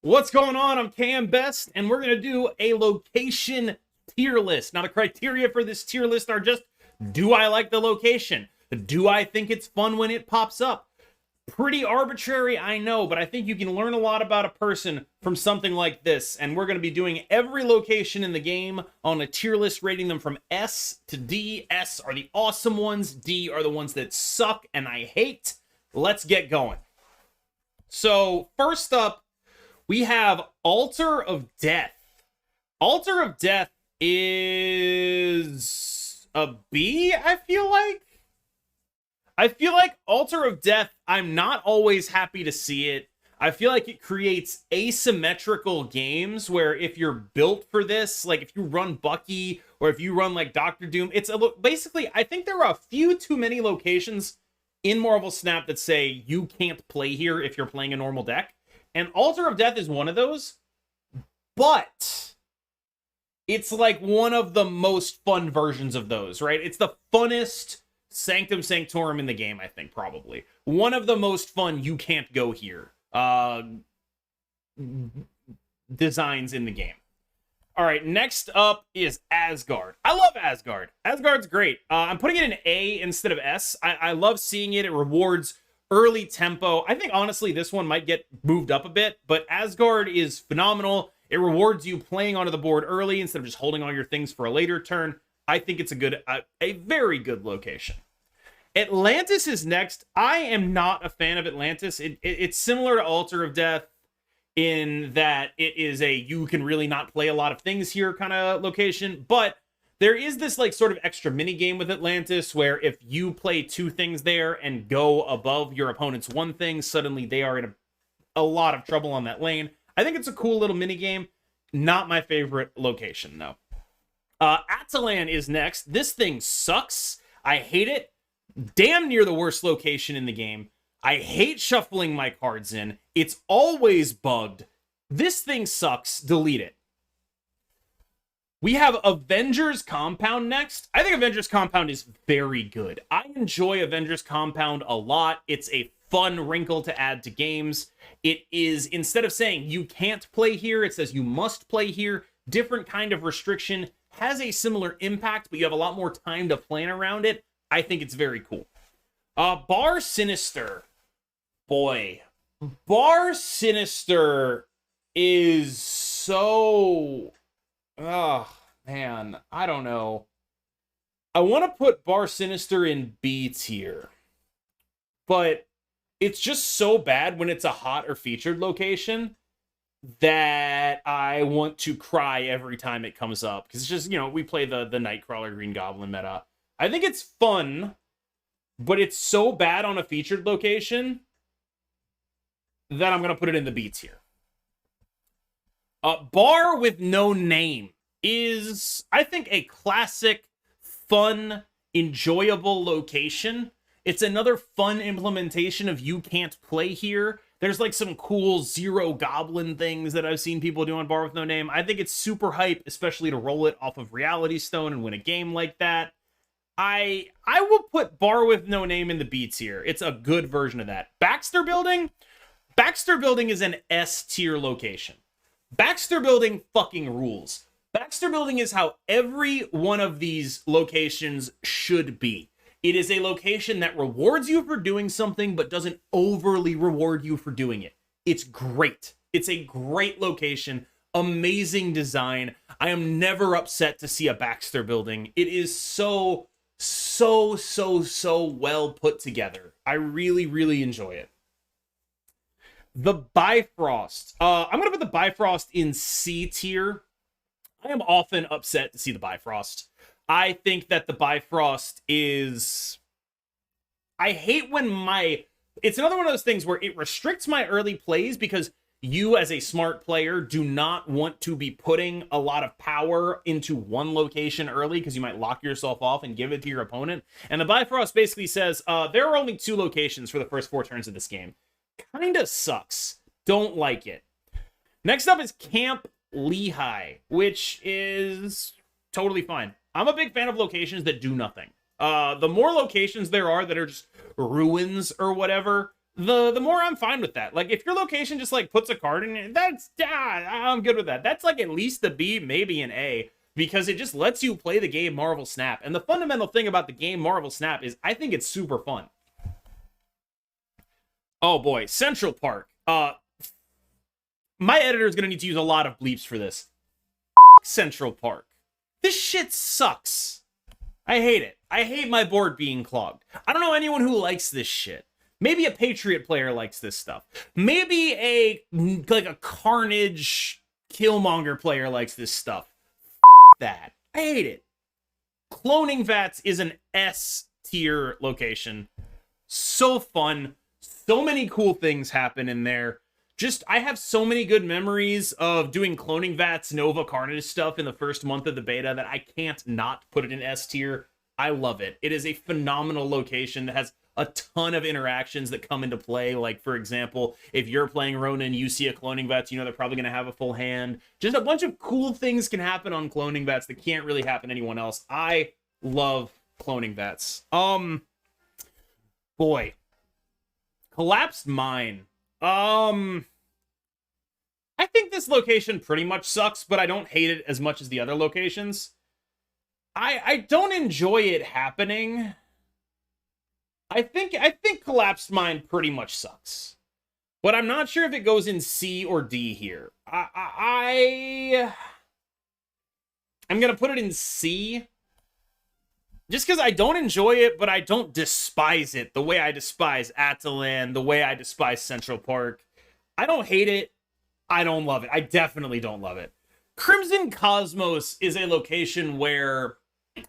What's going on? I'm Cam Best, and we're going to do a location tier list. Now, the criteria for this tier list are just, do I like the location? Do I think it's fun when it pops up? Pretty arbitrary, I know, but I think you can learn a lot about a person from something like this, and we're going to be doing every location in the game on a tier list, rating them from S to D. S are the awesome ones, D are the ones that suck and I hate. Let's get going. So, first up, we have Altar of Death. Altar of Death is a B, I feel like. Altar of Death, I'm not always happy to see it. I feel like it creates asymmetrical games where if you're built for this, like if you run Bucky or if you run like Doctor Doom, it's a basically, I think there are a few too many locations in Marvel Snap that say you can't play here if you're playing a normal deck. And Altar of Death is one of those, but it's like one of the most fun versions of those, right? It's the funnest Sanctum Sanctorum in the game, I think, probably. One of the most fun you can't go here designs in the game. All right, next up is Asgard. I love Asgard. Asgard's great. I'm putting it in A instead of S. I love seeing it. It rewards early tempo. I think, honestly, this one might get moved up a bit, but Asgard is phenomenal. It rewards you playing onto the board early instead of just holding all your things for a later turn. I think it's a very good location. Atlantis is next. I am not a fan of Atlantis. It's similar to Altar of Death in that it is a you can really not play a lot of things here kind of location, but there is this like sort of extra mini game with Atlantis where if you play two things there and go above your opponent's one thing, suddenly they are in a lot of trouble on that lane. I think it's a cool little mini game. Not my favorite location though. Atalan is next. This thing sucks. I hate it. Damn near the worst location in the game. I hate shuffling my cards in. It's always bugged. This thing sucks. Delete it. We have Avengers Compound next. I think Avengers Compound is very good. I enjoy Avengers Compound a lot. It's a fun wrinkle to add to games. It is, instead of saying you can't play here, it says you must play here. Different kind of restriction. Has a similar impact, but you have a lot more time to plan around it. I think it's very cool. Bar Sinister. Boy. Bar Sinister is so... Oh, man. I don't know. I want to put Bar Sinister in B tier. But it's just so bad when it's a hot or featured location that I want to cry every time it comes up. Because it's just, you know, we play the Nightcrawler Green Goblin meta. I think it's fun, but it's so bad on a featured location that I'm going to put it in the B tier. Bar with No Name is, I think, a classic, fun, enjoyable location. It's another fun implementation of you can't play here. There's like some cool zero goblin things that I've seen people do on Bar with No Name. I think it's super hype, especially to roll it off of Reality Stone and win a game like that. I will put Bar with No Name in the B tier. It's a good version of that. Baxter Building? Baxter Building is an S tier location. Baxter Building fucking rules. Baxter Building is how every one of these locations should be. It is a location that rewards you for doing something, but doesn't overly reward you for doing it. It's great. It's a great location. Amazing design. I am never upset to see a Baxter Building. It is so well put together. I really, really enjoy it. The Bifrost. I'm going to put the Bifrost in C tier. I am often upset to see the Bifrost. I think that the Bifrost is... I hate when it's another one of those things where it restricts my early plays because you as a smart player do not want to be putting a lot of power into one location early because you might lock yourself off and give it to your opponent. And the Bifrost basically says, there are only 2 locations for the first 4 turns of this game. Kinda sucks. Don't like it. Next up is Camp Lehigh, which is totally fine. I'm a big fan of locations that do nothing. The more locations there are that are just ruins or whatever, the more I'm fine with that. Like, if your location just like puts a card in it, I'm good with that. That's like at least a B, maybe an A, because it just lets you play the game Marvel Snap. And the fundamental thing about the game Marvel Snap is I think it's super fun. Oh boy, Central Park. My editor is gonna need to use a lot of bleeps for this. Central Park. This shit sucks. I hate it. I hate my board being clogged. I don't know anyone who likes this shit. Maybe a Patriot player likes this stuff. Maybe a Carnage Killmonger player likes this stuff. That. I hate it. Cloning Vats is an S tier location. So fun. So many cool things happen in there. I have so many good memories of doing Cloning Vats, Nova Carnage stuff in the first month of the beta that I can't not put it in S tier. I love it. It is a phenomenal location that has a ton of interactions that come into play. Like, for example, if you're playing Ronin, you see a Cloning Vats, you know they're probably going to have a full hand. Just a bunch of cool things can happen on Cloning Vats that can't really happen anyone else. I love Cloning Vats. Boy. Collapsed Mine. I think this location pretty much sucks, but I don't hate it as much as the other locations. I don't enjoy it happening. I think Collapsed Mine pretty much sucks. But I'm not sure if it goes in C or D here. I'm gonna put it in C. Just because I don't enjoy it, but I don't despise it the way I despise Atalan, the way I despise Central Park. I don't hate it. I don't love it. I definitely don't love it. Crimson Cosmos is a location where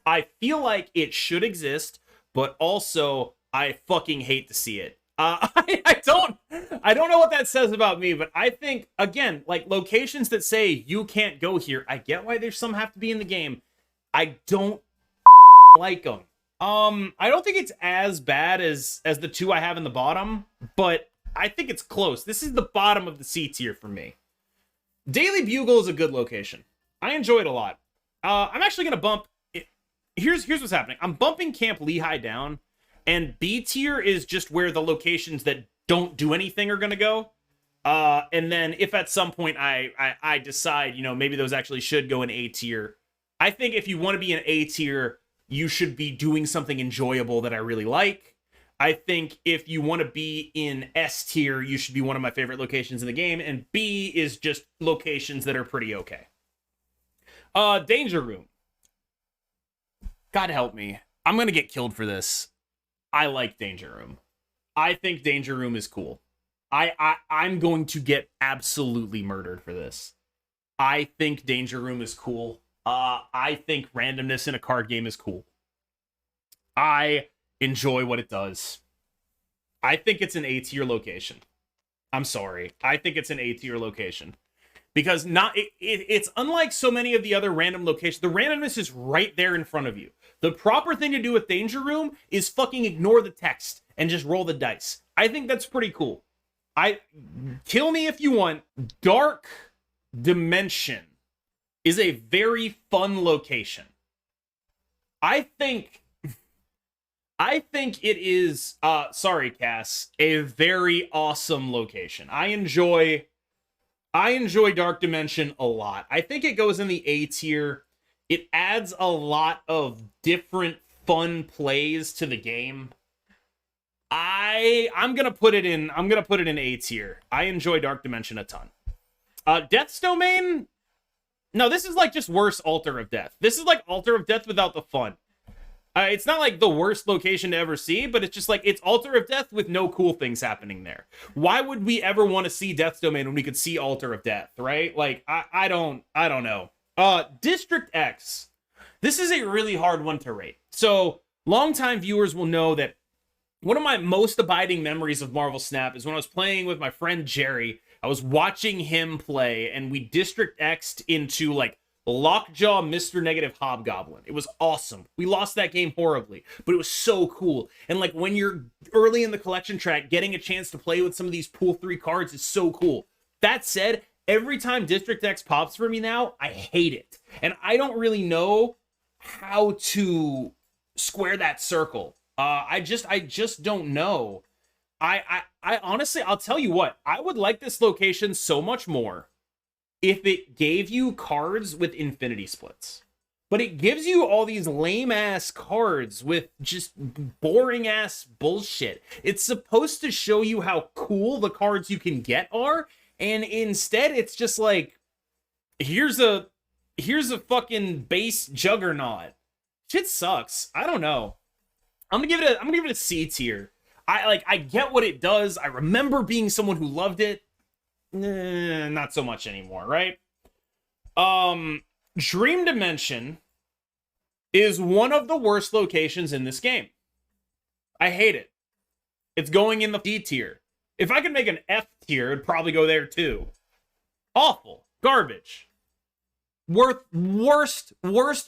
I feel like it should exist, but also I fucking hate to see it. I don't know what that says about me, but I think, again, like locations that say you can't go here, I get why there's some have to be in the game. I don't like them. I don't think it's as bad as the two I have in the bottom, but I think it's close. This is the bottom of the C tier for me. Daily Bugle is a good location. I enjoy it a lot. I'm actually gonna bump it. Here's what's happening. I'm bumping Camp Lehigh down, and B tier is just where the locations that don't do anything are gonna go. And then if at some point I decide, you know, maybe those actually should go in A tier. I think if you want to be in A tier, you should be doing something enjoyable that I really like. I think if you want to be in S tier, you should be one of my favorite locations in the game. And B is just locations that are pretty okay. Danger Room. God help me. I'm going to get killed for this. I like Danger Room. I think Danger Room is cool. I'm going to get absolutely murdered for this. I think Danger Room is cool. I think randomness in a card game is cool. I enjoy what it does. I think it's an A tier location. I'm sorry. I think it's an A tier location. Because it's unlike so many of the other random locations. The randomness is right there in front of you. The proper thing to do with Danger Room is fucking ignore the text and just roll the dice. I think that's pretty cool. Kill me if you want. Dark Dimension is a very fun location. I think it is, sorry, Cass, a very awesome location. I enjoy Dark Dimension a lot. I think it goes in the A tier. It adds a lot of different fun plays to the game. I'm gonna put it in A tier. I enjoy Dark Dimension a ton. Death's Domain. No, this is like just worse Altar of Death. This is like Altar of Death without the fun. It's not like the worst location to ever see, but it's just like it's Altar of Death with no cool things happening there. Why would we ever want to see Death's Domain when we could see Altar of Death, right? Like I don't know. District X. This is a really hard one to rate. So longtime viewers will know that one of my most abiding memories of Marvel Snap is when I was playing with my friend Jerry. I was watching him play, and we District X'd into, like, Lockjaw Mr. Negative Hobgoblin. It was awesome. We lost that game horribly, but it was so cool. And, like, when you're early in the collection track, getting a chance to play with some of these Pool 3 cards is so cool. That said, every time District X pops for me now, I hate it. And I don't really know how to square that circle. I just don't know. I honestly, I'll tell you what, I would like this location so much more if it gave you cards with infinity splits. But it gives you all these lame ass cards with just boring ass bullshit. It's supposed to show you how cool the cards you can get are, and instead it's just like, here's a fucking base juggernaut. Shit sucks. I don't know. I'm gonna give it a C tier. I get what it does. I remember being someone who loved it. Not so much anymore, right? Dream Dimension is one of the worst locations in this game. I hate it. It's going in the D tier. If I could make an F tier, it'd probably go there too. Awful. Garbage. Worst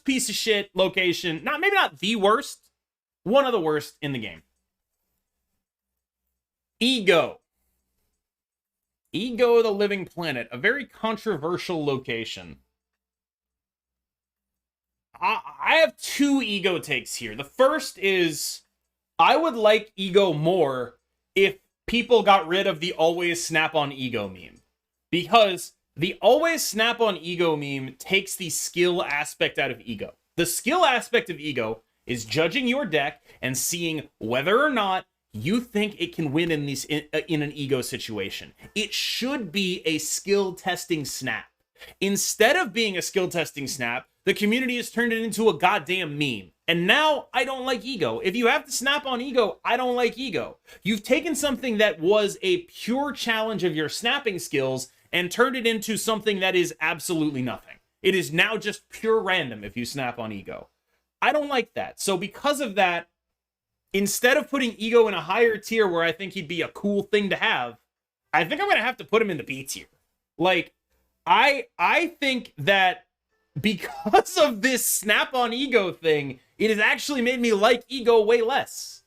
piece of shit location. Maybe not the worst. One of the worst in the game. Ego. Ego, the Living Planet. A very controversial location. I have two Ego takes here. The first is, I would like Ego more if people got rid of the always snap on Ego meme. Because the always snap on Ego meme takes the skill aspect out of Ego. The skill aspect of Ego is judging your deck and seeing whether or not you think it can win in an Ego situation. It should be a skill testing snap. Instead of being a skill testing snap, the community has turned it into a goddamn meme. And now I don't like Ego. If you have to snap on Ego, I don't like Ego. You've taken something that was a pure challenge of your snapping skills and turned it into something that is absolutely nothing. It is now just pure random if you snap on Ego. I don't like that. So because of that, instead of putting Ego in a higher tier where I think he'd be a cool thing to have, I think I'm going to have to put him in the B tier. Like, I think that because of this snap on Ego thing, it has actually made me like Ego way less.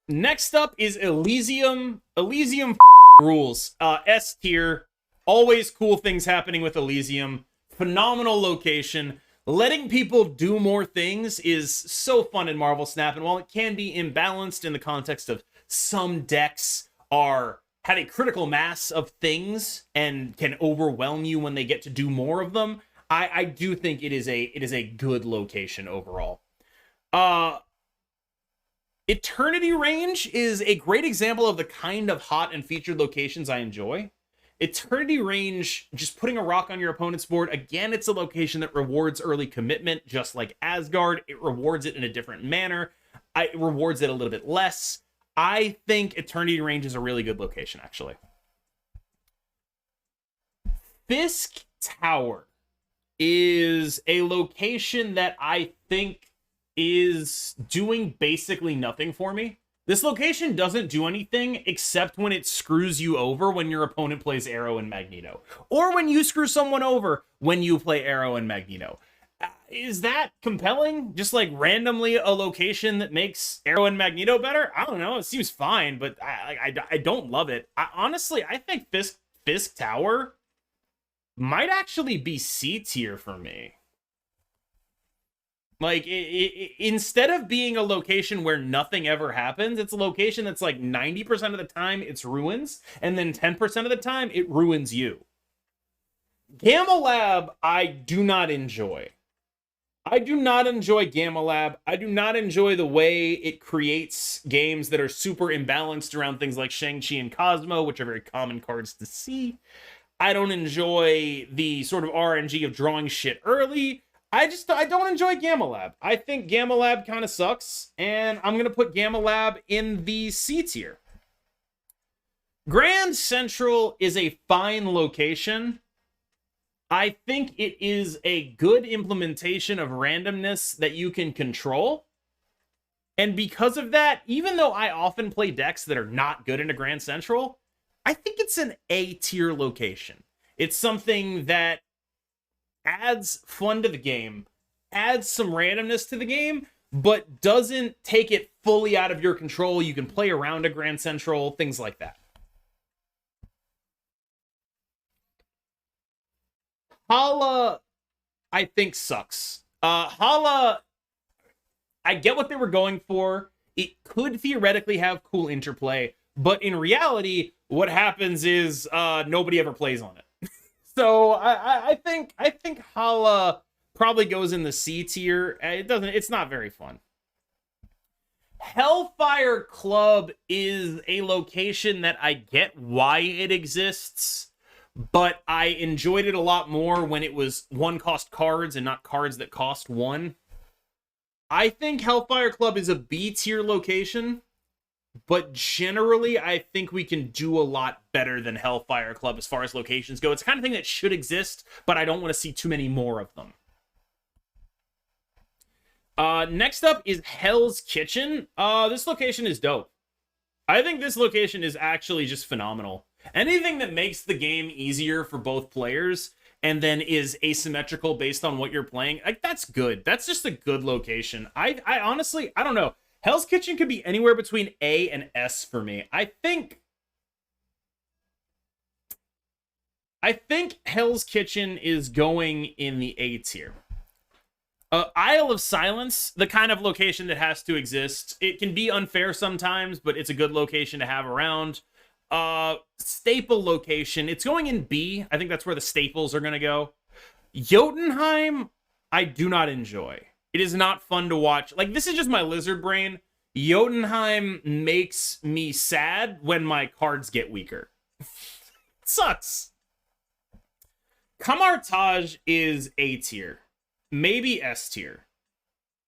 Next up is Elysium. Elysium rules. S tier. Always cool things happening with Elysium. Phenomenal location. Letting people do more things is so fun in Marvel Snap, and while it can be imbalanced in the context of some decks have a critical mass of things and can overwhelm you when they get to do more of them, I do think it is a good location overall. Eternity Range is a great example of the kind of hot and featured locations I enjoy. Eternity Range, just putting a rock on your opponent's board, again, it's a location that rewards early commitment, just like Asgard. It rewards it in a different manner. It rewards it a little bit less. I think Eternity Range is a really good location, actually. Fisk Tower is a location that I think is doing basically nothing for me. This location doesn't do anything except when it screws you over when your opponent plays Arrow and Magneto. Or when you screw someone over when you play Arrow and Magneto. Is that compelling? Just like randomly a location that makes Arrow and Magneto better? I don't know. It seems fine, but I don't love it. Honestly, I think Fisk Tower might actually be C tier for me. Like, instead of being a location where nothing ever happens, it's a location that's like 90% of the time it's ruins, and then 10% of the time it ruins you. Gamma Lab, I do not enjoy. I do not enjoy Gamma Lab. I do not enjoy the way it creates games that are super imbalanced around things like Shang-Chi and Cosmo, which are very common cards to see. I don't enjoy the sort of RNG of drawing shit early. I don't enjoy Gamma Lab. I think Gamma Lab kind of sucks, and I'm going to put Gamma Lab in the C tier. Grand Central is a fine location. I think it is a good implementation of randomness that you can control. And because of that, even though I often play decks that are not good into Grand Central, I think it's an A tier location. It's something that adds fun to the game, adds some randomness to the game, but doesn't take it fully out of your control. You can play around a Grand Central, things like that. Hala, I think, sucks. Hala, I get what they were going for. It could theoretically have cool interplay, but in reality, what happens is nobody ever plays on it. So I think Hala probably goes in the C tier. It's not very fun. Hellfire Club is a location that I get why it exists, but I enjoyed it a lot more when it was 1-cost cards and not cards that cost 1. I think Hellfire Club is a B tier location, but generally I think we can do a lot better than Hellfire Club as far as locations go. It's the kind of thing that should exist, but I don't want to see too many more of them. Next up is Hell's Kitchen. This location is dope. I think this location is actually just phenomenal. Anything that makes the game easier for both players and then is asymmetrical based on what you're playing, like, that's good. That's just a good location. I honestly, I don't know. Hell's Kitchen could be anywhere between A and S for me. I think Hell's Kitchen is going in the A tier. Isle of Silence, the kind of location that has to exist. It can be unfair sometimes, but it's a good location to have around. Staple location, it's going in B. I think that's where the staples are going to go. Jotunheim, I do not enjoy. It is not fun to watch. Like, this is just my lizard brain. Jotunheim makes me sad when my cards get weaker. It sucks. Kamartaj is A tier. Maybe S tier.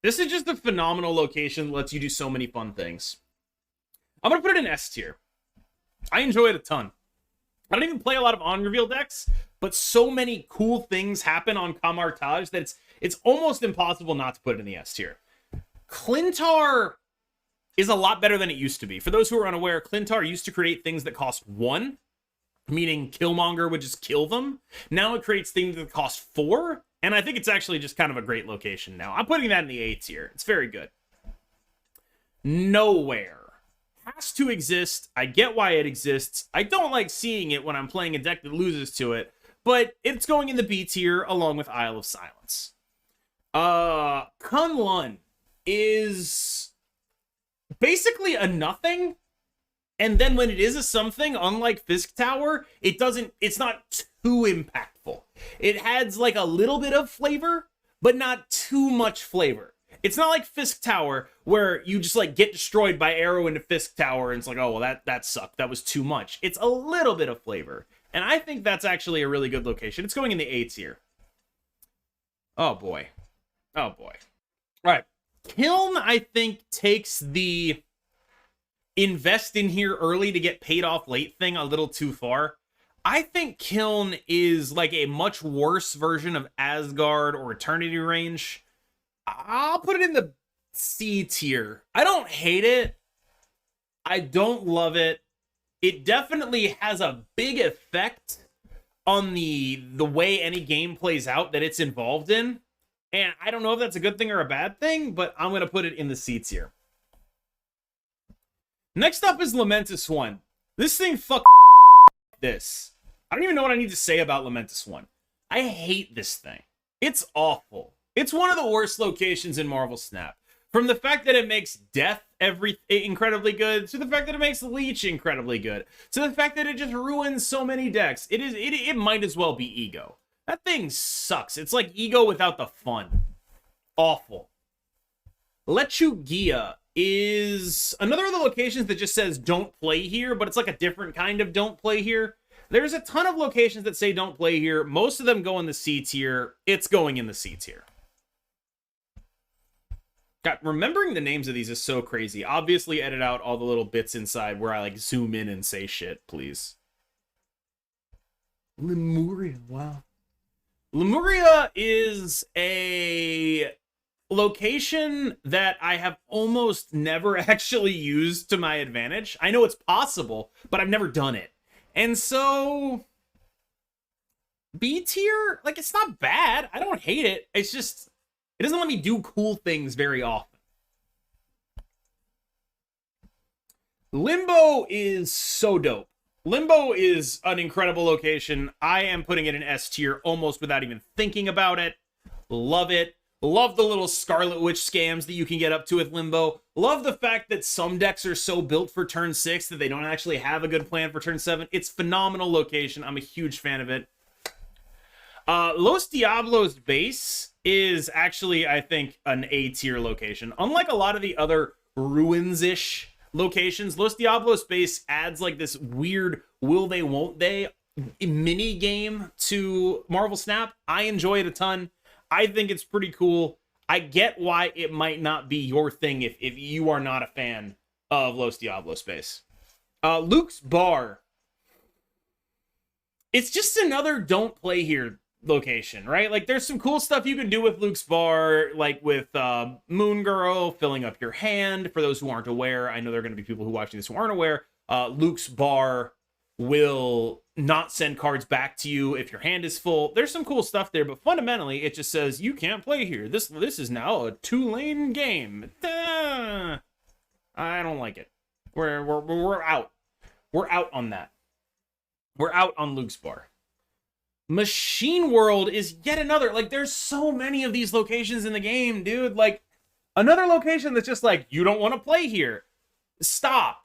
This is just a phenomenal location that lets you do so many fun things. I'm going to put it in S tier. I enjoy it a ton. I don't even play a lot of on-reveal decks, but so many cool things happen on Kamartaj that it's almost impossible not to put it in the S tier. Clintar is a lot better than it used to be. For those who are unaware, Clintar used to create things that cost 1, meaning Killmonger would just kill them. Now it creates things that cost 4, and I think it's actually just kind of a great location now. I'm putting that in the A tier. It's very good. Nowhere has to exist. I get why it exists. I don't like seeing it when I'm playing a deck that loses to it, but it's going in the B tier along with Isle of Silence. Kunlun is basically a nothing, and then when it is a something, unlike Fisk Tower, it's not too impactful. It adds like a little bit of flavor, but not too much flavor. It's not like Fisk Tower, where you just like get destroyed by arrow into Fisk Tower, and it's like, oh, well, that sucked. That was too much. It's a little bit of flavor, and I think that's actually a really good location. It's going in the A tier. Oh, boy. Oh, boy. All right. Kiln, I think, takes the invest in here early to get paid off late thing a little too far. I think Kiln is like a much worse version of Asgard or Eternity Range. I'll put it in the C tier. I don't hate it. I don't love it. It definitely has a big effect on the way any game plays out that it's involved in. And I don't know if that's a good thing or a bad thing, but I'm going to put it in the C tier. Next up is Lamentus 1. This thing this. I don't even know what I need to say about Lamentus 1. I hate this thing. It's awful. It's one of the worst locations in Marvel Snap. From the fact that it makes Death incredibly good, to the fact that it makes Leech incredibly good, to the fact that it just ruins so many decks. It might as well be Ego. That thing sucks. It's like Ego without the fun. Awful. Lechugia is another of the locations that just says don't play here, but it's like a different kind of don't play here. There's a ton of locations that say don't play here. Most of them go in the C tier. It's going in the C tier. God, remembering the names of these is so crazy. Obviously, edit out all the little bits inside where I like zoom in and say shit, please. Lemuria, wow. Lemuria is a location that I have almost never actually used to my advantage. I know it's possible, but I've never done it. And so B tier, like, it's not bad. I don't hate it. It's just, it doesn't let me do cool things very often. Limbo is so dope. Limbo is an incredible location. I am putting it in S tier almost without even thinking about it. Love it. Love the little Scarlet Witch scams that you can get up to with Limbo. Love the fact that some decks are so built for turn 6 that they don't actually have a good plan for turn 7. It's phenomenal location. I'm a huge fan of it. Los Diablos base is actually, I think, an A tier location. Unlike a lot of the other Ruins-ish locations, Los Diablos base adds like this weird will they, won't they mini game to Marvel Snap. I enjoy it a ton. I think it's pretty cool. I get why it might not be your thing if you are not a fan of Los Diablos base. Luke's Bar. It's just another don't play here location, right? Like, there's some cool stuff you can do with Luke's Bar, like with Moon Girl, filling up your hand. For those who aren't aware, I know there are going to be people who are watching this who aren't aware, Luke's Bar will not send cards back to you if your hand is full. There's some cool stuff there, but fundamentally, it just says, you can't play here. This is now a 2-lane game. I don't like it. We're out. We're out on that. We're out on Luke's Bar. Machine World is yet another, like, there's so many of these locations in the game, dude. Like, another location that's just like, you don't want to play here. Stop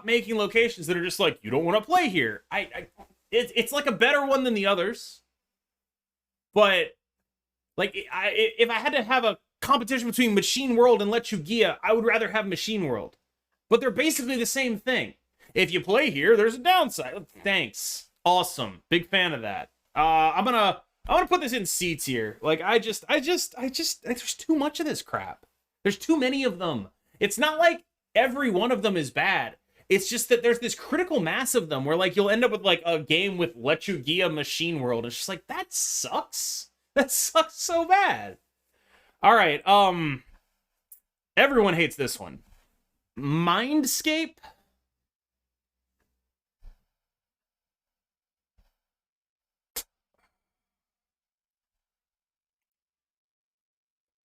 making locations that are just like, you don't want to play here. It's like a better one than the others. But, like, if I had to have a competition between Machine World and Lechugia, I would rather have Machine World. But they're basically the same thing. If you play here, there's a downside. Thanks. Awesome. Big fan of that. I'm gonna put this in C tier. Like, I just there's too much of this crap. There's too many of them. It's not like every one of them is bad. It's just that there's this critical mass of them where, like, you'll end up with like a game with Lechugia Machine World. It's just like, that sucks. That sucks so bad. All right. Everyone hates this one. Mindscape.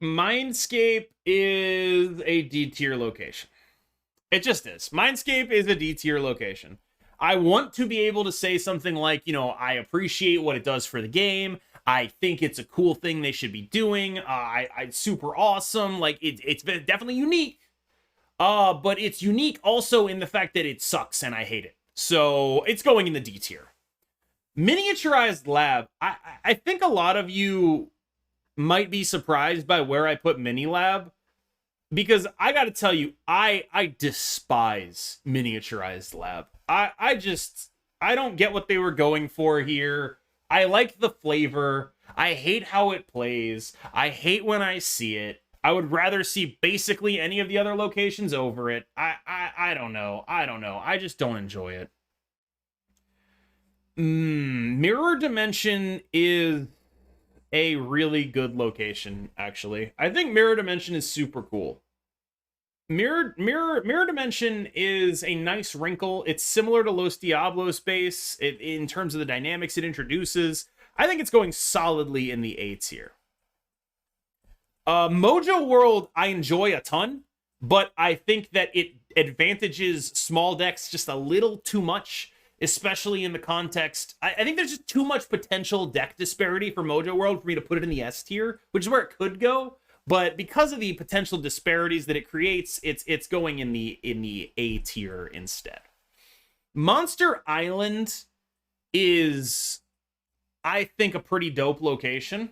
Mindscape is a D tier location. It just is. Mindscape is a D tier location. I want to be able to say something like, you know, I appreciate what it does for the game. I think it's a cool thing they should be doing. It's super awesome. Like, it's definitely unique. But it's unique also in the fact that it sucks and I hate it. So it's going in the D tier. Miniaturized Lab. I think a lot of you might be surprised by where I put Mini Lab, because I gotta tell you, I despise Miniaturized Lab. I don't get what they were going for here. I like the flavor. I hate how it plays. I hate when I see it. I would rather see basically any of the other locations over it. I don't know. I just don't enjoy it. Mirror Dimension is a really good location, actually. I think Mirror Dimension is super cool. Mirror Dimension is a nice wrinkle. It's similar to Los Diablos base in terms of the dynamics it introduces. I think it's going solidly in the A tier. Mojo World I enjoy a ton, but I think that it advantages small decks just a little too much, especially in the context. I think there's just too much potential deck disparity for Mojo World for me to put it in the S tier, which is where it could go. But because of the potential disparities that it creates, it's going in the A tier instead. Monster Island is, I think, a pretty dope location.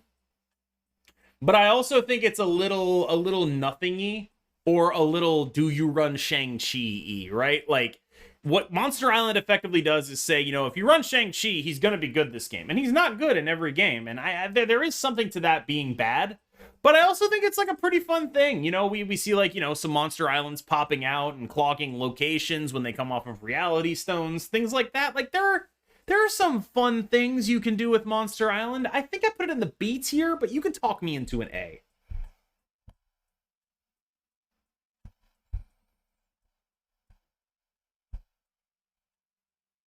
But I also think it's a little nothingy, or a little do you run Shang-Chi-y, right? Like, what Monster Island effectively does is say, you know, if you run Shang-Chi, he's going to be good this game. And he's not good in every game. And there is something to that being bad. But I also think it's like a pretty fun thing. You know, we see, like, you know, some Monster Islands popping out and clogging locations when they come off of Reality Stones, things like that. Like, there are some fun things you can do with Monster Island. I think I put it in the B tier, but you can talk me into an A.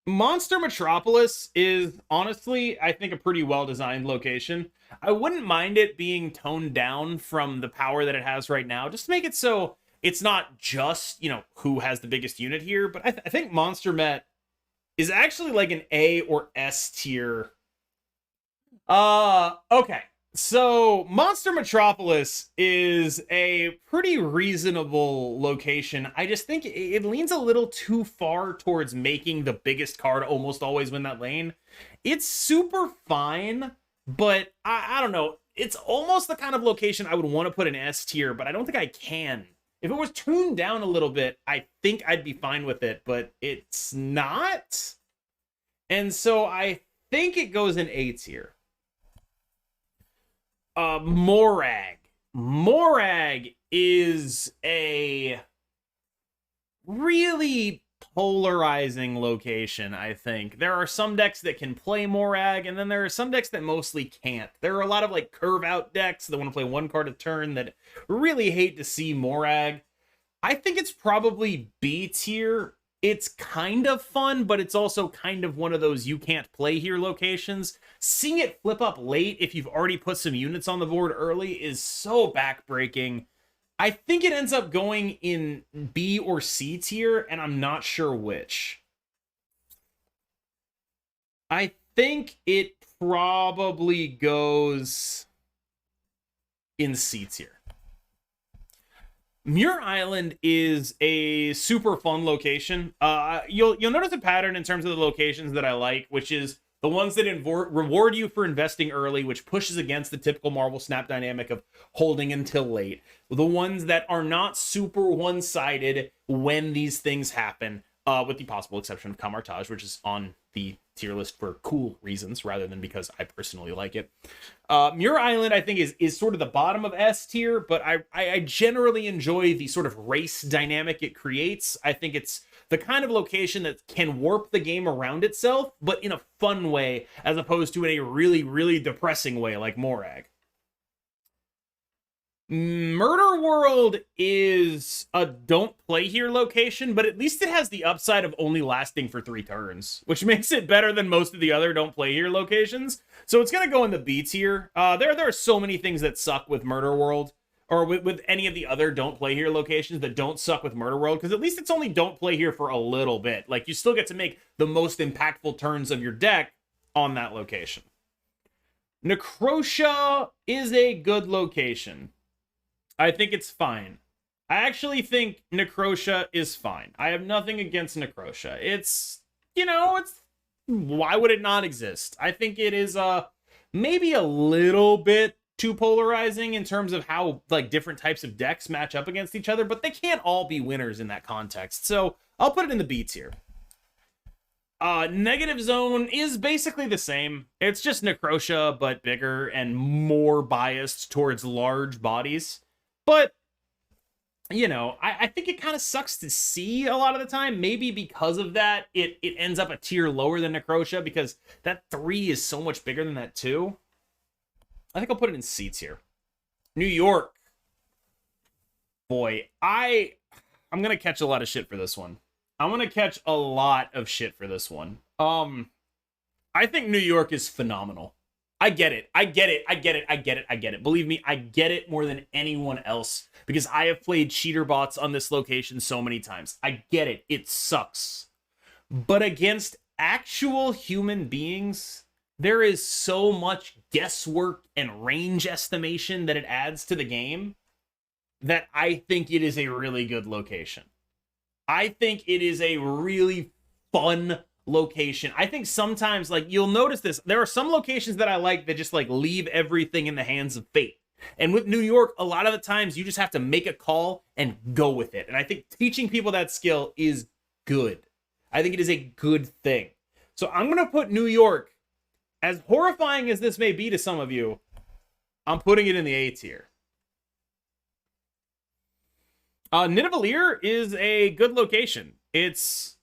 Monster Metropolis is, honestly, I think, a pretty well-designed location. I wouldn't mind it being toned down from the power that it has right now, just to make it so it's not just, you know, who has the biggest unit here, but I think Monster Met is actually like an A or S tier. Okay. So, Monster Metropolis is a pretty reasonable location. I just think it leans a little too far towards making the biggest card almost always win that lane. It's super fine, but I don't know. It's almost the kind of location I would want to put in S tier, but I don't think I can. If it was tuned down a little bit, I think I'd be fine with it, but it's not. And so I think it goes in A tier. Morag. Morag is a really polarizing location, I think. There are some decks that can play Morag, and then there are some decks that mostly can't. There are a lot of like curve out decks that want to play one card a turn that really hate to see Morag. I think it's probably B tier. It's kind of fun, but it's also kind of one of those you can't play here locations. Seeing it flip up late if you've already put some units on the board early is so backbreaking. I think it ends up going in B or C tier, and I'm not sure which. I think it probably goes in C tier. Muir Island is a super fun location. You'll notice a pattern in terms of the locations that I like, which is the ones that reward you for investing early, which pushes against the typical Marvel Snap dynamic of holding until late. The ones that are not super one-sided when these things happen, with the possible exception of Kamartaj, which is on the tier list for cool reasons rather than because I personally like it. Muir Island, I think, is sort of the bottom of S tier, but I generally enjoy the sort of race dynamic it creates. I think it's the kind of location that can warp the game around itself, but in a fun way, as opposed to in a really, really depressing way like Morag. Murder World is a don't play here location, but at least it has the upside of only lasting for 3 turns, which makes it better than most of the other don't play here locations. So it's going to go in the B tier. There are so many things that suck with Murder World, or with any of the other don't play here locations that don't suck with Murder World, because at least it's only don't play here for a little bit. Like, you still get to make the most impactful turns of your deck on that location. Necrotia is a good location. I think it's fine. I actually think Necrotia is fine. I have nothing against Necrotia. It's, why would it not exist? I think it is maybe a little bit too polarizing in terms of how like different types of decks match up against each other, but they can't all be winners in that context. So I'll put it in the B tier. Negative Zone is basically the same. It's just Necrotia, but bigger and more biased towards large bodies. But, I think it kind of sucks to see a lot of the time. Maybe because of that, it ends up a tier lower than Necrotia, because that 3 is so much bigger than that 2. I think I'll put it in C tier. New York. Boy, I'm going to catch a lot of shit for this one. I'm going to catch a lot of shit for this one. I think New York is phenomenal. I get it. Believe me, I get it more than anyone else, because I have played cheater bots on this location so many times. I get it. It sucks. But against actual human beings, there is so much guesswork and range estimation that it adds to the game that I think it is a really good location. I think it is a really fun location. I think sometimes, like, you'll notice this, there are some locations that I like that just like leave everything in the hands of fate. And with New York, a lot of the times you just have to make a call and go with it. And I think teaching people that skill is good. I think it is a good thing. So I'm going to put New York, as horrifying as this may be to some of you, I'm putting it in the A tier. Nidavellir is a good location. It's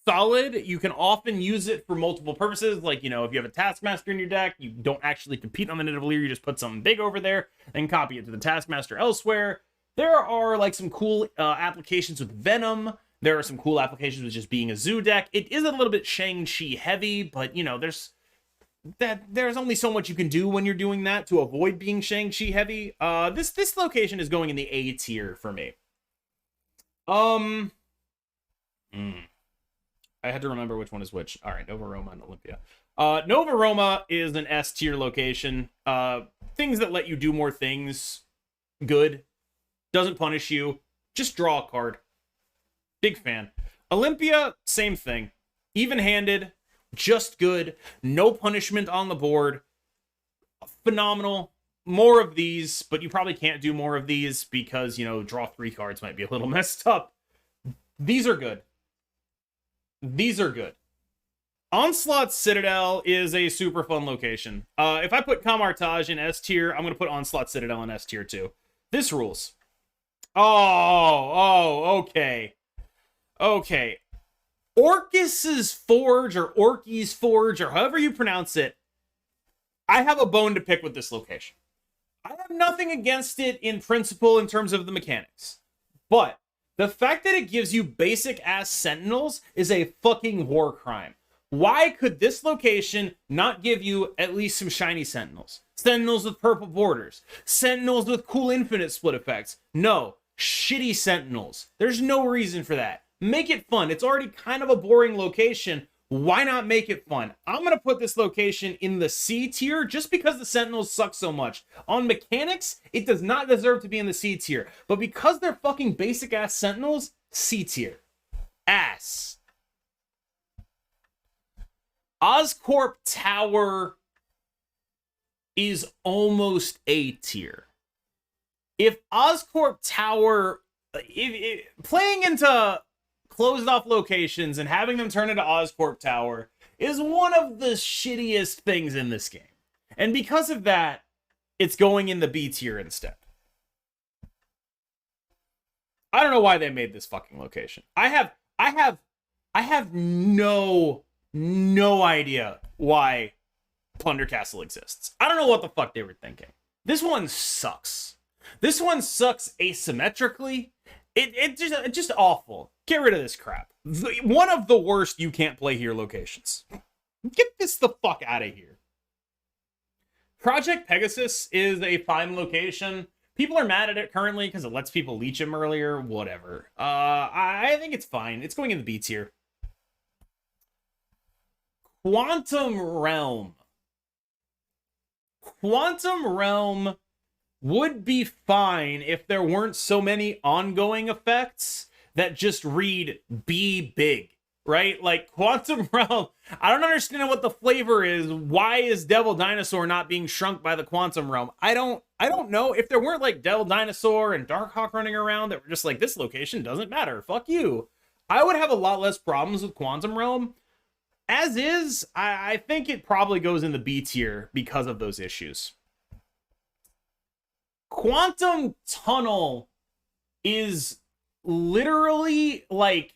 solid. You can often use it for multiple purposes. Like, if you have a Taskmaster in your deck, you don't actually compete on the Nidavellir, you just put something big over there and copy it to the Taskmaster elsewhere. There are like some cool applications with Venom. There are some cool applications with just being a zoo deck. It is a little bit Shang-Chi heavy, but there's only so much you can do when you're doing that to avoid being Shang-Chi heavy. This location is going in the A tier for me. I had to remember which one is which. All right, Novaroma and Olympia. Novaroma is an S tier location. Things that let you do more things. Good. Doesn't punish you. Just draw a card. Big fan. Olympia, same thing. Even-handed. Just good. No punishment on the board. Phenomenal. More of these, but you probably can't do more of these because, you know, draw 3 cards might be a little messed up. These are good. These are good. Onslaught Citadel is a super fun location. If I put Kamartage in S tier, I'm going to put Onslaught Citadel in S tier too. This rules. Okay. Okay. Orcus's Forge, or Orky's Forge, or however you pronounce it, I have a bone to pick with this location. I have nothing against it in principle in terms of the mechanics. But the fact that it gives you basic-ass Sentinels is a fucking war crime. Why could this location not give you at least some shiny Sentinels? Sentinels with purple borders. Sentinels with cool infinite split effects. No. Shitty Sentinels. There's no reason for that. Make it fun. It's already kind of a boring location. Why not make it fun? I'm going to put this location in the C tier just because the Sentinels suck so much. On mechanics, it does not deserve to be in the C tier. But because they're fucking basic-ass Sentinels, C tier. Ass. Oscorp Tower is almost A tier. If Oscorp Tower... playing into closed off locations and having them turn into Oscorp Tower is one of the shittiest things in this game. And because of that, it's going in the B tier instead. I don't know why they made this fucking location. I have no idea why Plunder Castle exists. I don't know what the fuck they were thinking. This one sucks. This one sucks asymmetrically. It's just awful. Get rid of this crap. One of the worst you can't play here locations. Get this the fuck out of here. Project Pegasus is a fine location. People are mad at it currently because it lets people leech them earlier. Whatever. I think it's fine. It's going in the B tier. Quantum Realm. Quantum Realm would be fine if there weren't so many ongoing effects that just read be big, right? Like Quantum Realm, I don't understand what the flavor is. Why is Devil Dinosaur not being shrunk by the Quantum Realm? I don't know. If there weren't like Devil Dinosaur and Darkhawk running around that were just like, this location doesn't matter, fuck you, I would have a lot less problems with Quantum Realm. As is, I think it probably goes in the B tier because of those issues. Quantum Tunnel is literally like...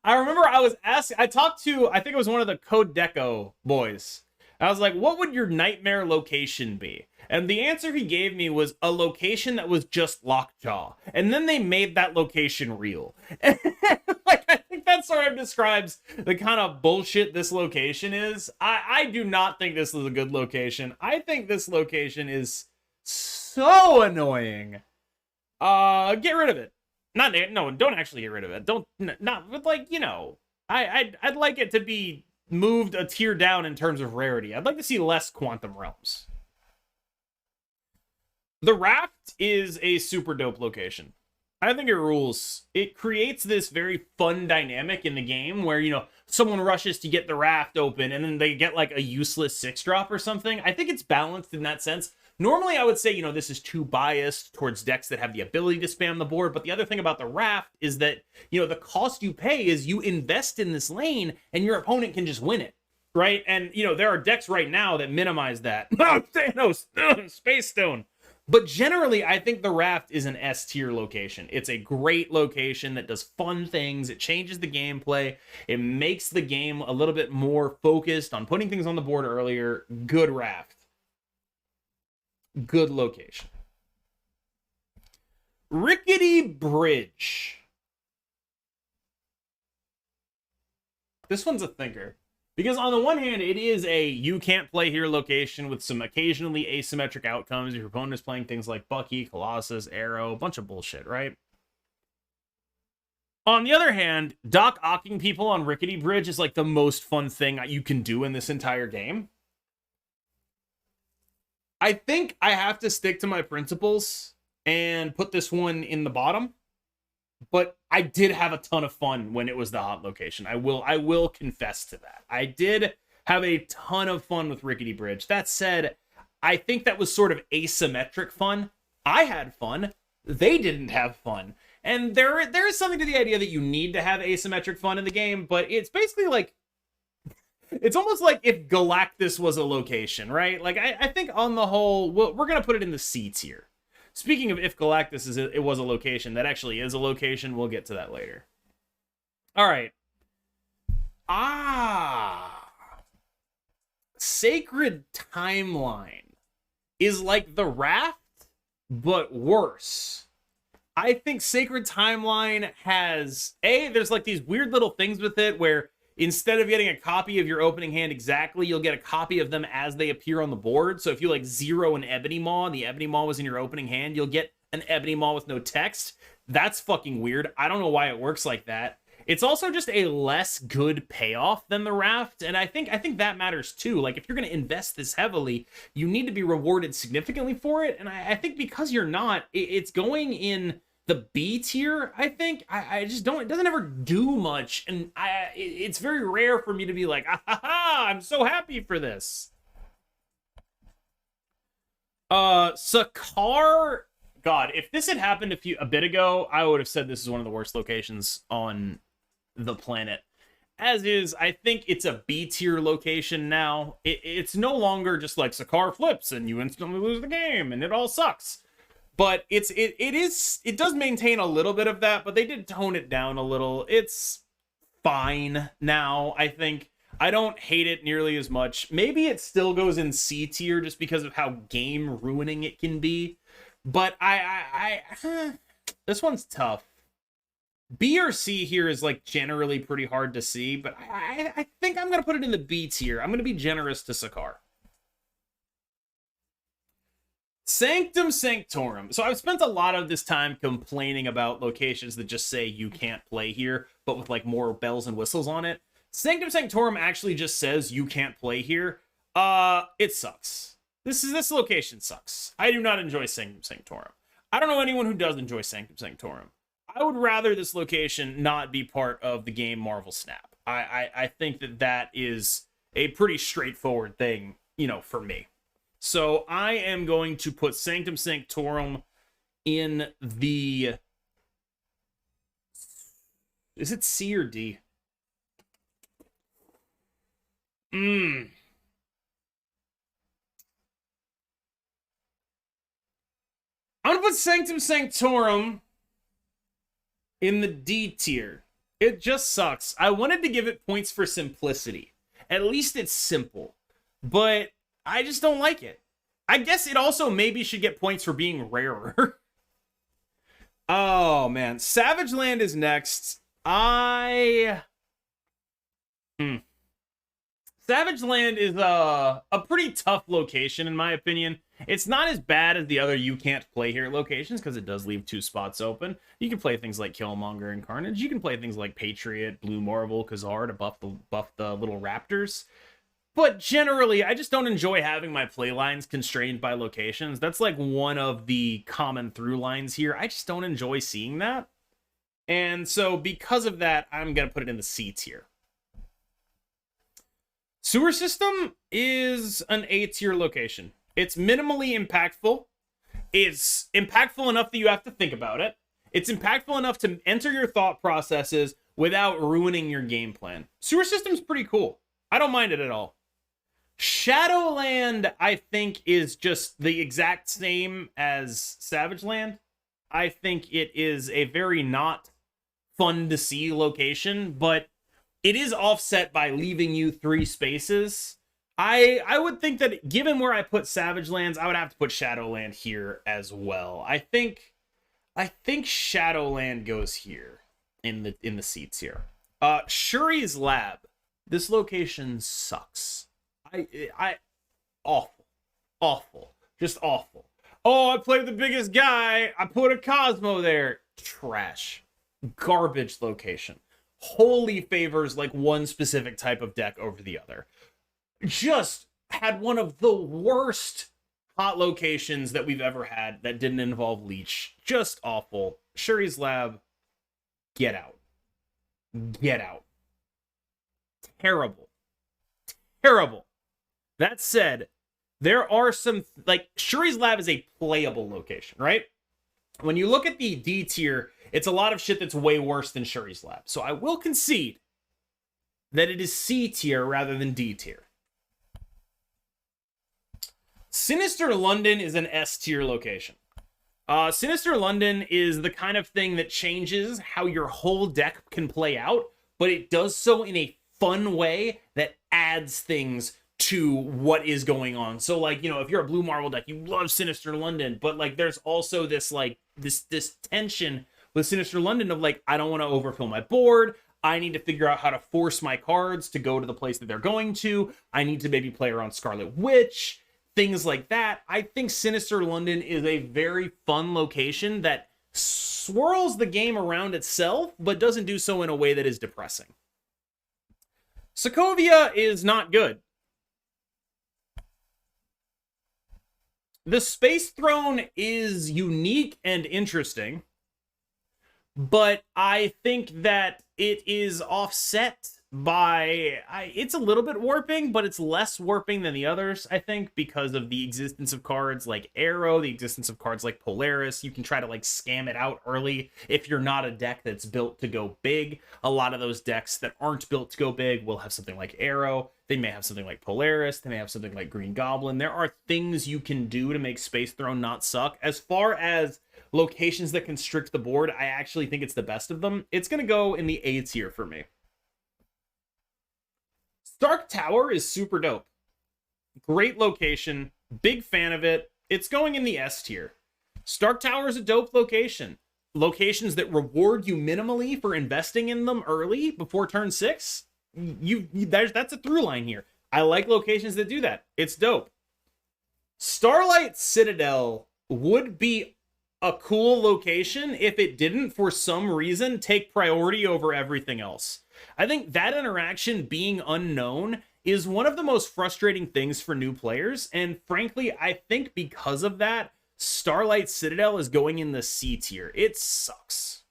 I remember I talked to, I think it was one of the Code Deco boys. I was like, what would your nightmare location be? And the answer he gave me was a location that was just Lockjaw. And then they made that location real. Like, I think that sort of describes the kind of bullshit this location is. I do not think this is a good location. I think this location is so annoying. Get rid of it. No, don't actually get rid of it. Not like, you know, I'd like it to be moved a tier down in terms of rarity. I'd like to see less Quantum Realms. The Raft is a super dope location. I think it rules. It creates this very fun dynamic in the game where, you know, someone rushes to get the raft open and then they get like a useless 6-drop or something. I think it's balanced in that sense. Normally, I would say, you know, this is too biased towards decks that have the ability to spam the board. But the other thing about the Raft is that, you know, the cost you pay is you invest in this lane and your opponent can just win it, right? And, you know, there are decks right now that minimize that. Oh, Thanos, Space Stone. But generally, I think the Raft is an S tier location. It's a great location that does fun things. It changes the gameplay. It makes the game a little bit more focused on putting things on the board earlier. Good Raft. Good location. Rickety Bridge. This one's a thinker. Because on the one hand, it is a you can't play here location with some occasionally asymmetric outcomes. Your opponent is playing things like Bucky, Colossus, Arrow, a bunch of bullshit, right? On the other hand, dock-ocking people on Rickety Bridge is like the most fun thing you can do in this entire game. I think I have to stick to my principles and put this one in the bottom. But I did have a ton of fun when it was the hot location. I will confess to that. I did have a ton of fun with Rickety Bridge. That said, I think that was sort of asymmetric fun. I had fun. They didn't have fun. And there is something to the idea that you need to have asymmetric fun in the game, but it's basically like, it's almost like if Galactus was a location, right? Like, I think on the whole, we're going to put it in the C tier. Speaking of if Galactus it was a location, that actually is a location. We'll get to that later. All right. Sacred Timeline is like the Raft, but worse. I think Sacred Timeline has, there's like these weird little things with it where instead of getting a copy of your opening hand exactly, you'll get a copy of them as they appear on the board. So if you like zero an Ebony Maw and the Ebony Maw was in your opening hand, you'll get an Ebony Maw with no text. That's fucking weird. I don't know why it works like that. It's also just a less good payoff than the Raft, and I think that matters too. Like, if you're going to invest this heavily, you need to be rewarded significantly for it, and I think because you're not, it's going in the B tier, I think. I just don't, it doesn't ever do much, and it's very rare for me to be like, I'm so happy for this. Sakar, God, if this had happened a bit ago, I would have said this is one of the worst locations on the planet. As is, I think it's a B tier location now. It's no longer just like Sakar flips and you instantly lose the game and it all sucks. But it does maintain a little bit of that, but they did tone it down a little. It's fine now, I think. I don't hate it nearly as much. Maybe it still goes in C tier just because of how game ruining it can be. But this one's tough. B or C here is like generally pretty hard to see, but I think I'm going to put it in the B tier. I'm going to be generous to Sakar. Sanctum Sanctorum. So I've spent a lot of this time complaining about locations that just say you can't play here, but with like more bells and whistles on it. Sanctum Sanctorum actually just says you can't play here. It sucks. This location sucks. I do not enjoy Sanctum Sanctorum. I don't know anyone who does enjoy Sanctum Sanctorum. I would rather this location not be part of the game Marvel Snap. I think that is a pretty straightforward thing, for me. So I am going to put Sanctum Sanctorum in the... Is it C or D? I'm gonna put Sanctum Sanctorum in the D tier. It just sucks. I wanted to give it points for simplicity. At least it's simple. But I just don't like it. I guess it also maybe should get points for being rarer. Oh, man. Savage Land is next. Savage Land is a pretty tough location, in my opinion. It's not as bad as the other you can't play here locations, because it does leave 2 spots open. You can play things like Killmonger and Carnage. You can play things like Patriot, Blue Marvel, Khazar to buff the little raptors. But generally, I just don't enjoy having my play lines constrained by locations. That's like one of the common through lines here. I just don't enjoy seeing that. And so because of that, I'm going to put it in the C tier. Sewer System is an A tier location. It's minimally impactful. It's impactful enough that you have to think about it. It's impactful enough to enter your thought processes without ruining your game plan. Sewer System's pretty cool. I don't mind it at all. Shadowland, I think, is just the exact same as Savage Land. I think it is a very not fun to see location, but it is offset by leaving you 3 spaces. I would think that given where I put Savage Lands, I would have to put Shadowland here as well. I think Shadowland goes here in the seats here. Shuri's Lab. This location sucks. Awful. Just awful. Oh, I played the biggest guy. I put a Cosmo there. Trash. Garbage location. Wholly favors like one specific type of deck over the other. Just had one of the worst hot locations that we've ever had that didn't involve Leech. Just awful. Shuri's Lab, get out. Get out. Terrible. Terrible. That said, there are some, like, Shuri's Lab is a playable location, right? When you look at the D tier, it's a lot of shit that's way worse than Shuri's Lab. So I will concede that it is C tier rather than D tier. Sinister London is an S tier location. Sinister London is the kind of thing that changes how your whole deck can play out, but it does so in a fun way that adds things to what is going on. So, like, you know, if you're a blue marble deck, you love Sinister London, but like there's also this like this tension with Sinister London of like, I don't want to overfill my board. I need to figure out how to force my cards to go to the place that they're going to. I need to maybe play around Scarlet Witch, things like that. I think Sinister London is a very fun location that swirls the game around itself, but doesn't do so in a way that is depressing. Sokovia is not good. The Space Throne is unique and interesting, but I think that it is offset by, it's a little bit warping, but it's less warping than the others, I think, because of the existence of cards like Arrow, the existence of cards like Polaris. You can try to like scam it out early if you're not a deck that's built to go big. A lot of those decks that aren't built to go big will have something like Arrow. They may have something like Polaris. They may have something like Green Goblin. There are things you can do to make Space Throne not suck. As far as locations that constrict the board, I actually think it's the best of them. It's going to go in the A tier for me. Stark Tower is super dope. Great location. Big fan of it. It's going in the S tier. Stark Tower is a dope location. Locations that reward you minimally for investing in them early before turn 6. That's a through line here. I like locations that do that. It's dope. Starlight Citadel would be a cool location if it didn't, for some reason, take priority over everything else. I think that interaction being unknown is one of the most frustrating things for new players, and frankly, I think because of that, Starlight Citadel is going in the C tier. It sucks.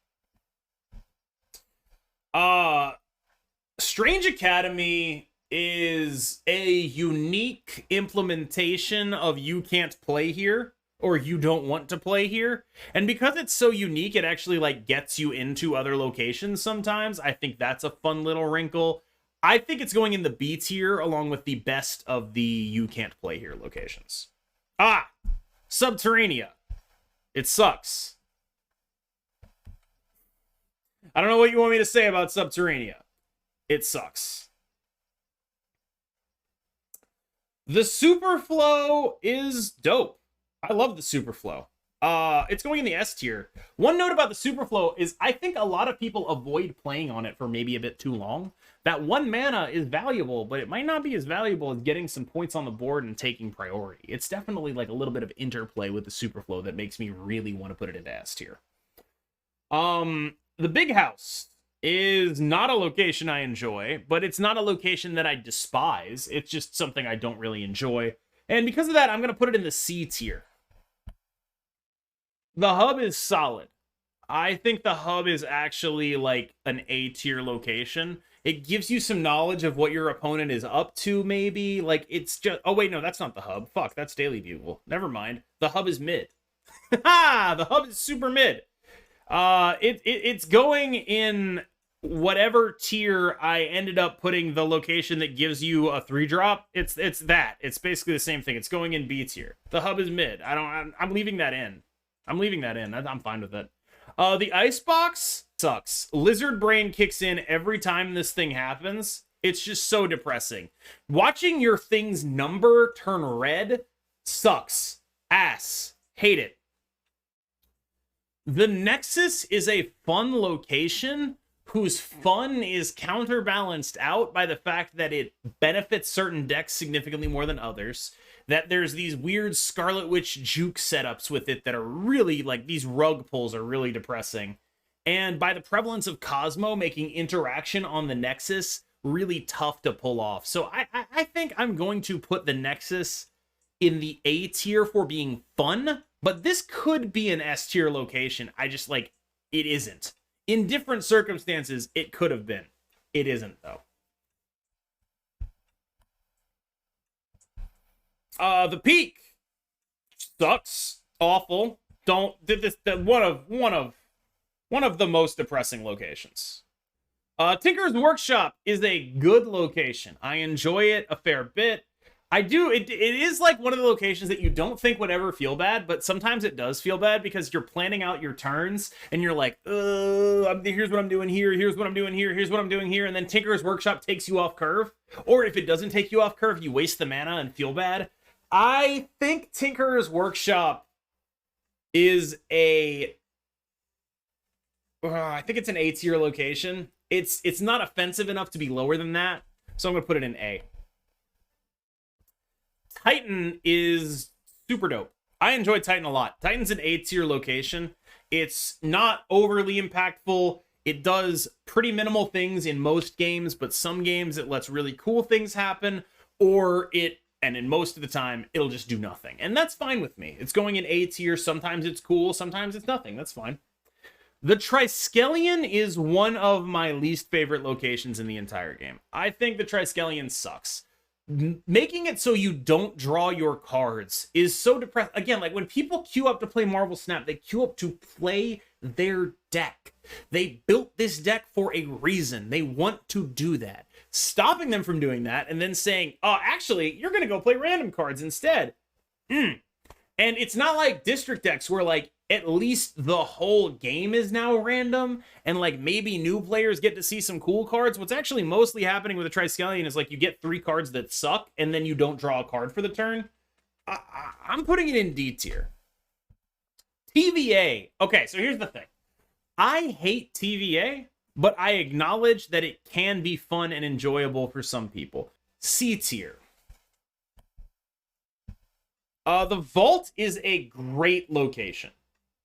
Strange Academy is a unique implementation of you can't play here, or you don't want to play here. And because it's so unique, it actually like gets you into other locations sometimes. I think that's a fun little wrinkle. I think it's going in the B tier along with the best of the you can't play here locations. Subterranea. It sucks. I don't know what you want me to say about Subterranea. It sucks. The Superflow is dope. I love the Superflow. It's going in the S tier. One note about the Superflow is I think a lot of people avoid playing on it for maybe a bit too long. That 1 mana is valuable, but it might not be as valuable as getting some points on the board and taking priority. It's definitely like a little bit of interplay with the Superflow that makes me really want to put it into S tier. The Big House is not a location I enjoy, but it's not a location that I despise. It's just something I don't really enjoy. And because of that, I'm going to put it in the C tier. The hub is solid. I think the hub is actually like an A tier location. It gives you some knowledge of what your opponent is up to, maybe. Like, it's just... Oh, wait, no, that's not the hub. Fuck, that's Daily Bugle. Never mind. The hub is mid. Ha! The hub is super mid. It's going in whatever tier I ended up putting the location that gives you a 3-drop. It's that. It's basically the same thing. It's going in B tier. The hub is mid. I'm leaving that in. I'm leaving that in. I'm fine with it. The Icebox sucks. Lizard Brain kicks in every time this thing happens. It's just so depressing. Watching your thing's number turn red sucks. Ass. Hate it. The Nexus is a fun location whose fun is counterbalanced out by the fact that it benefits certain decks significantly more than others. That there's these weird Scarlet Witch juke setups with it that are really, like, these rug pulls are really depressing. And by the prevalence of Cosmo making interaction on the Nexus really tough to pull off. So I think I'm going to put the Nexus in the A tier for being fun, but this could be an S tier location. I just like, it isn't. In different circumstances, it could have been. It isn't, though. The Peak sucks. Awful. Did this one of the most depressing locations. Tinker's Workshop is a good location. I enjoy it a fair bit. I do. It is like one of the locations that you don't think would ever feel bad, but sometimes it does feel bad because you're planning out your turns and you're like, here's what I'm doing here, here's what I'm doing here, here's what I'm doing here, and then Tinker's Workshop takes you off curve. Or if it doesn't take you off curve, you waste the mana and feel bad. I think Tinker's Workshop is I think it's an A tier location. It's not offensive enough to be lower than that, so I'm gonna put it in A. Titan is super dope. I enjoy Titan a lot. Titan's an A tier location. It's not overly impactful. It does pretty minimal things in most games, but some games it lets really cool things happen, and in most of the time, it'll just do nothing. And that's fine with me. It's going in A tier. Sometimes it's cool, sometimes it's nothing. That's fine. The Triskelion is one of my least favorite locations in the entire game. I think the Triskelion sucks. Making it so you don't draw your cards is so depressing. Again, like when people queue up to play Marvel Snap, they queue up to play their deck. They built this deck for a reason. They want to do that. Stopping them from doing that and then saying, oh, actually, you're going to go play random cards instead. And it's not like District decks where like at least the whole game is now random and like maybe new players get to see some cool cards. What's actually mostly happening with the Triskelion is like you get 3 cards that suck and then you don't draw a card for the turn. I'm putting it in D tier. TVA. Okay, so here's the thing. I hate TVA, but I acknowledge that it can be fun and enjoyable for some people. C tier. The Vault is a great location.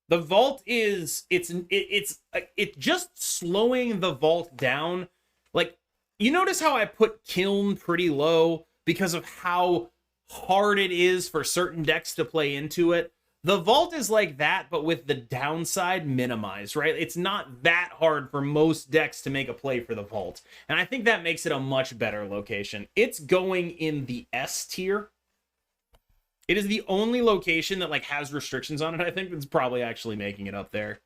The Vault is, it's just slowing the Vault down. Like, you notice how I put Kiln pretty low because of how hard it is for certain decks to play into it. The Vault is like that, but with the downside minimized, right? It's not that hard for most decks to make a play for the Vault. And I think that makes it a much better location. It's going in the S tier. It is the only location that like has restrictions on it. I think that's probably actually making it up there.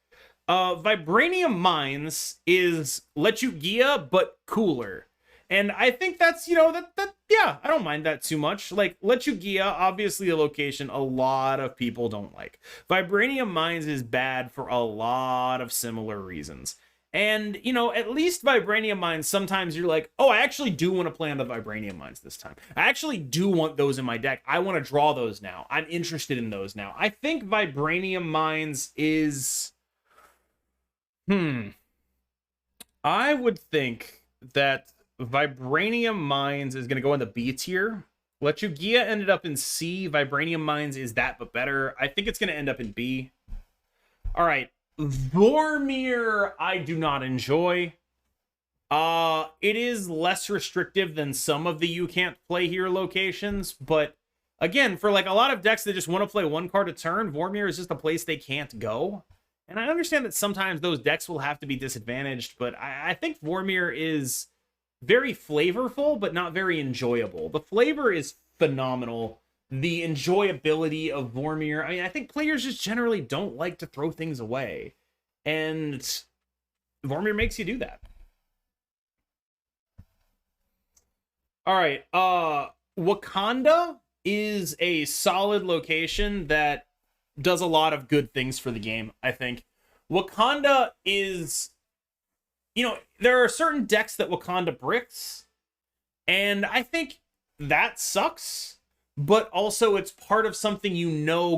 Vibranium Mines is Lechugia, but cooler. And I think that's, yeah, I don't mind that too much. Like, Lechugia, obviously a location a lot of people don't like. Vibranium Mines is bad for a lot of similar reasons. And, at least Vibranium Mines, sometimes you're like, oh, I actually do want to play on the Vibranium Mines this time. I actually do want those in my deck. I want to draw those now. I'm interested in those now. I think Vibranium Mines is... I would think that Vibranium Mines is going to go in the B tier. Lechugia ended up in C. Vibranium Mines is that, but better. I think it's going to end up in B. All right. Vormir, I do not enjoy. It is less restrictive than some of the you can't play here locations, but again, for like a lot of decks that just want to play 1 card a turn, Vormir is just a place they can't go. And I understand that sometimes those decks will have to be disadvantaged, but I think Vormir is very flavorful, but not very enjoyable. The flavor is phenomenal. The enjoyability of Vormir, I mean, I think players just generally don't like to throw things away. And Vormir makes you do that. All right, Wakanda is a solid location that does a lot of good things for the game, I think. Wakanda is... there are certain decks that Wakanda bricks, and I think that sucks. But also it's part of something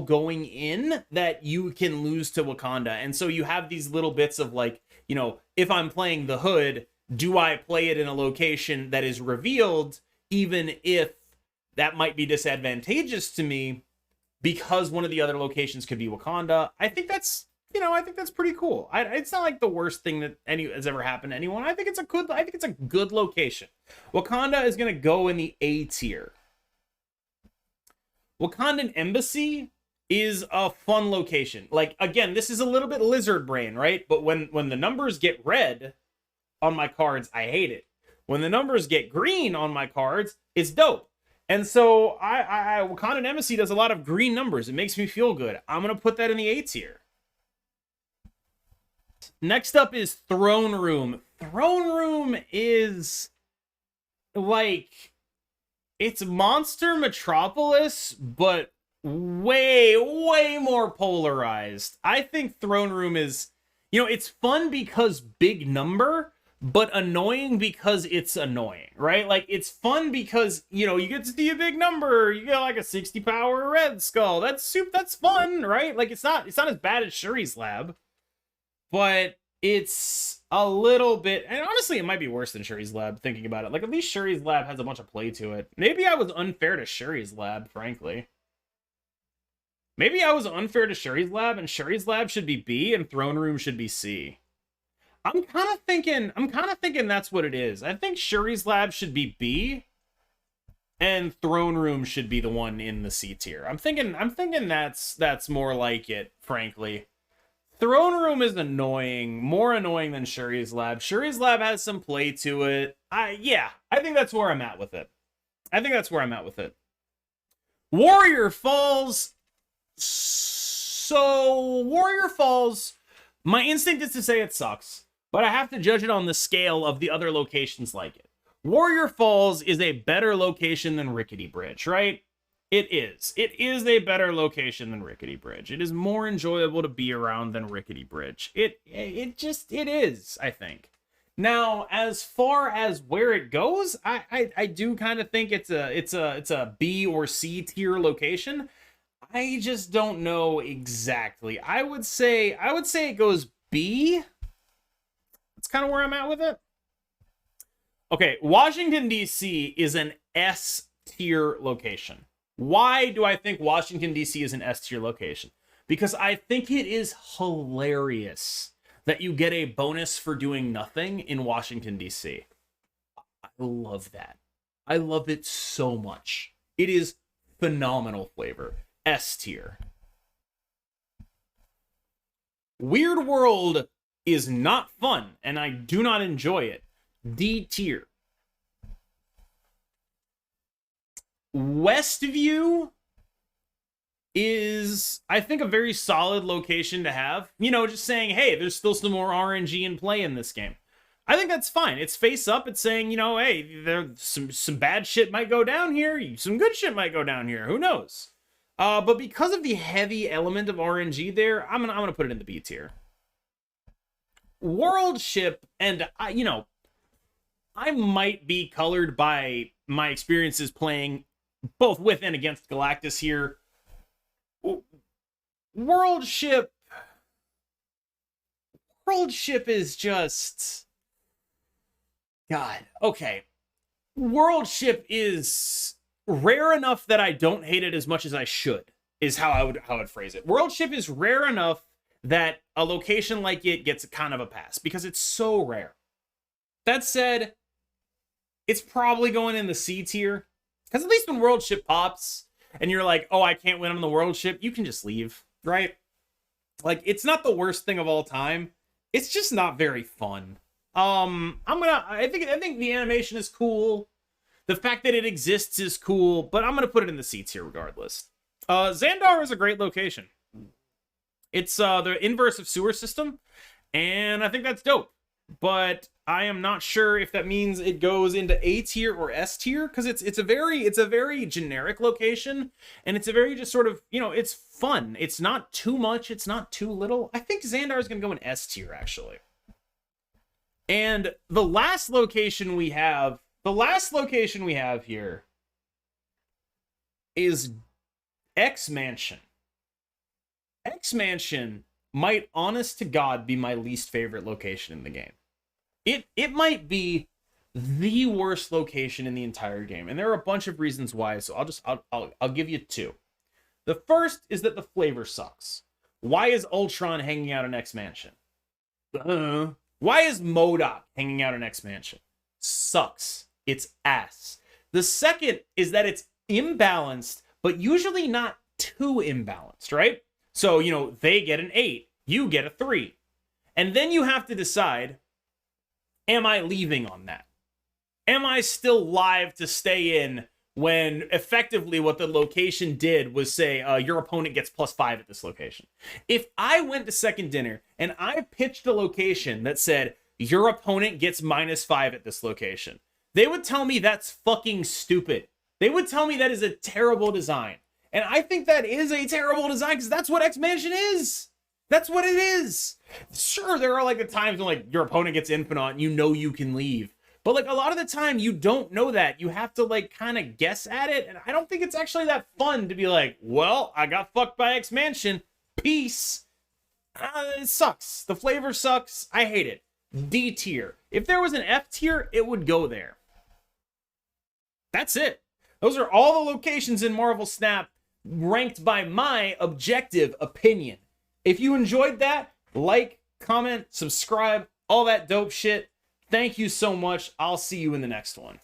going in that you can lose to Wakanda. And so you have these little bits of like, if I'm playing the Hood, do I play it in a location that is revealed, even if that might be disadvantageous to me because one of the other locations could be Wakanda? I think that's you know, I think that's pretty cool. It's not like the worst thing that has ever happened to anyone. I think it's a good location. Wakanda is gonna go in the A tier. Wakandan Embassy is a fun location. Like, again, this is a little bit lizard brain, right? But when the numbers get red on my cards, I hate it. When the numbers get green on my cards, it's dope. And so Wakandan Embassy does a lot of green numbers. It makes me feel good. I'm gonna put that in the A tier. Next up is Throne Room. Throne Room is like, it's Monster Metropolis, but way more polarized. I think Throne Room is, you know, it's fun because big number, but annoying because it's annoying, right? Like, it's fun because, you know, you get to see a big number, you get like a 60 power red skull. That's fun, right? Like, it's not as bad as Shuri's Lab, but it's a little bit, and honestly, it might be worse than Shuri's Lab, thinking about it. Like, at least Shuri's Lab has a bunch of play to it. Maybe I was unfair to Shuri's Lab, frankly. Maybe I was unfair to Shuri's Lab, and Shuri's Lab should be B, and Throne Room should be C. I'm kind of thinking that's what it is. I think Shuri's Lab should be B, and Throne Room should be the one in the C tier. I'm thinking that's more like it, frankly. Throne Room is annoying, more annoying than Shuri's Lab. Shuri's Lab has some play to it. I think that's where I'm at with it. Warrior Falls. So, Warrior Falls, my instinct is to say it sucks, but I have to judge it on the scale of the other locations like it. Warrior Falls is a better location than Rickety Bridge, right? It is. It is a better location than Rickety Bridge. It is more enjoyable to be around than Rickety Bridge. It is, I think. Now, as far as where it goes, I do kind of think it's a B or C tier location. I just don't know exactly. I would say it goes B. That's kind of where I'm at with it. Okay, Washington, D.C. is an S tier location. Why do I think Washington, D.C. is an S tier location? Because I think it is hilarious that you get a bonus for doing nothing in Washington, D.C. I love that. I love it so much. It is phenomenal flavor. S tier. Weird World is not fun, and I do not enjoy it. D tier. Westview is, I think, a very solid location to have. You know, just saying, hey, there's still some more RNG in play in this game. I think that's fine. It's face up. It's saying, you know, hey, there's some bad shit might go down here. Some good shit might go down here. Who knows? But because of the heavy element of RNG there, I'm gonna put it in the B tier. World Ship, and you know, I might be colored by my experiences playing both with and against Galactus here. World Ship is just, God. Okay, World Ship is rare enough that I don't hate it as much as I should, is how I would phrase it. World Ship is rare enough that a location like it gets kind of a pass because it's so rare. That said, it's probably going in the C tier, because at least when World Ship pops and you're like, oh, I can't win on the World Ship, you can just leave, right? Like, it's not the worst thing of all time. It's just not very fun. I think the animation is cool. The fact that it exists is cool, but I'm going to put it in the C tier regardless. Xandar is a great location. It's the inverse of sewer system, and I think that's dope. But I am not sure if that means it goes into A tier or S tier, because it's a very generic location, and it's a very just sort of, you know, it's fun. It's not too much, it's not too little. I think Xandar is going to go in S tier, actually. And the last location we have here is X Mansion. X Mansion might, honest to God, be my least favorite location in the game. It might be the worst location in the entire game, and there are a bunch of reasons why. So I'll give you two. The first is that the flavor sucks. Why is Ultron hanging out in X Mansion? Why is MODOK hanging out in X Mansion? Sucks. It's ass. The second is that it's imbalanced, but usually not too imbalanced, right? So, you know, they get an 8, you get a 3. And then you have to decide, am I leaving on that? Am I still live to stay in when effectively what the location did was say, your opponent gets +5 at this location? If I went to second dinner and I pitched a location that said, your opponent gets -5 at this location, they would tell me that's fucking stupid. They would tell me that is a terrible design. And I think that is a terrible design because that's what X Mansion is. That's what it is. Sure, there are like the times when like your opponent gets infinite and you know you can leave. But like a lot of the time you don't know that. You have to like kind of guess at it. And I don't think it's actually that fun to be like, well, I got fucked by X Mansion. Peace. It sucks. The flavor sucks. I hate it. D tier. If there was an F tier, it would go there. That's it. Those are all the locations in Marvel Snap ranked by my objective opinion. If you enjoyed that, like, comment, subscribe, all that dope shit. Thank you so much. I'll see you in the next one.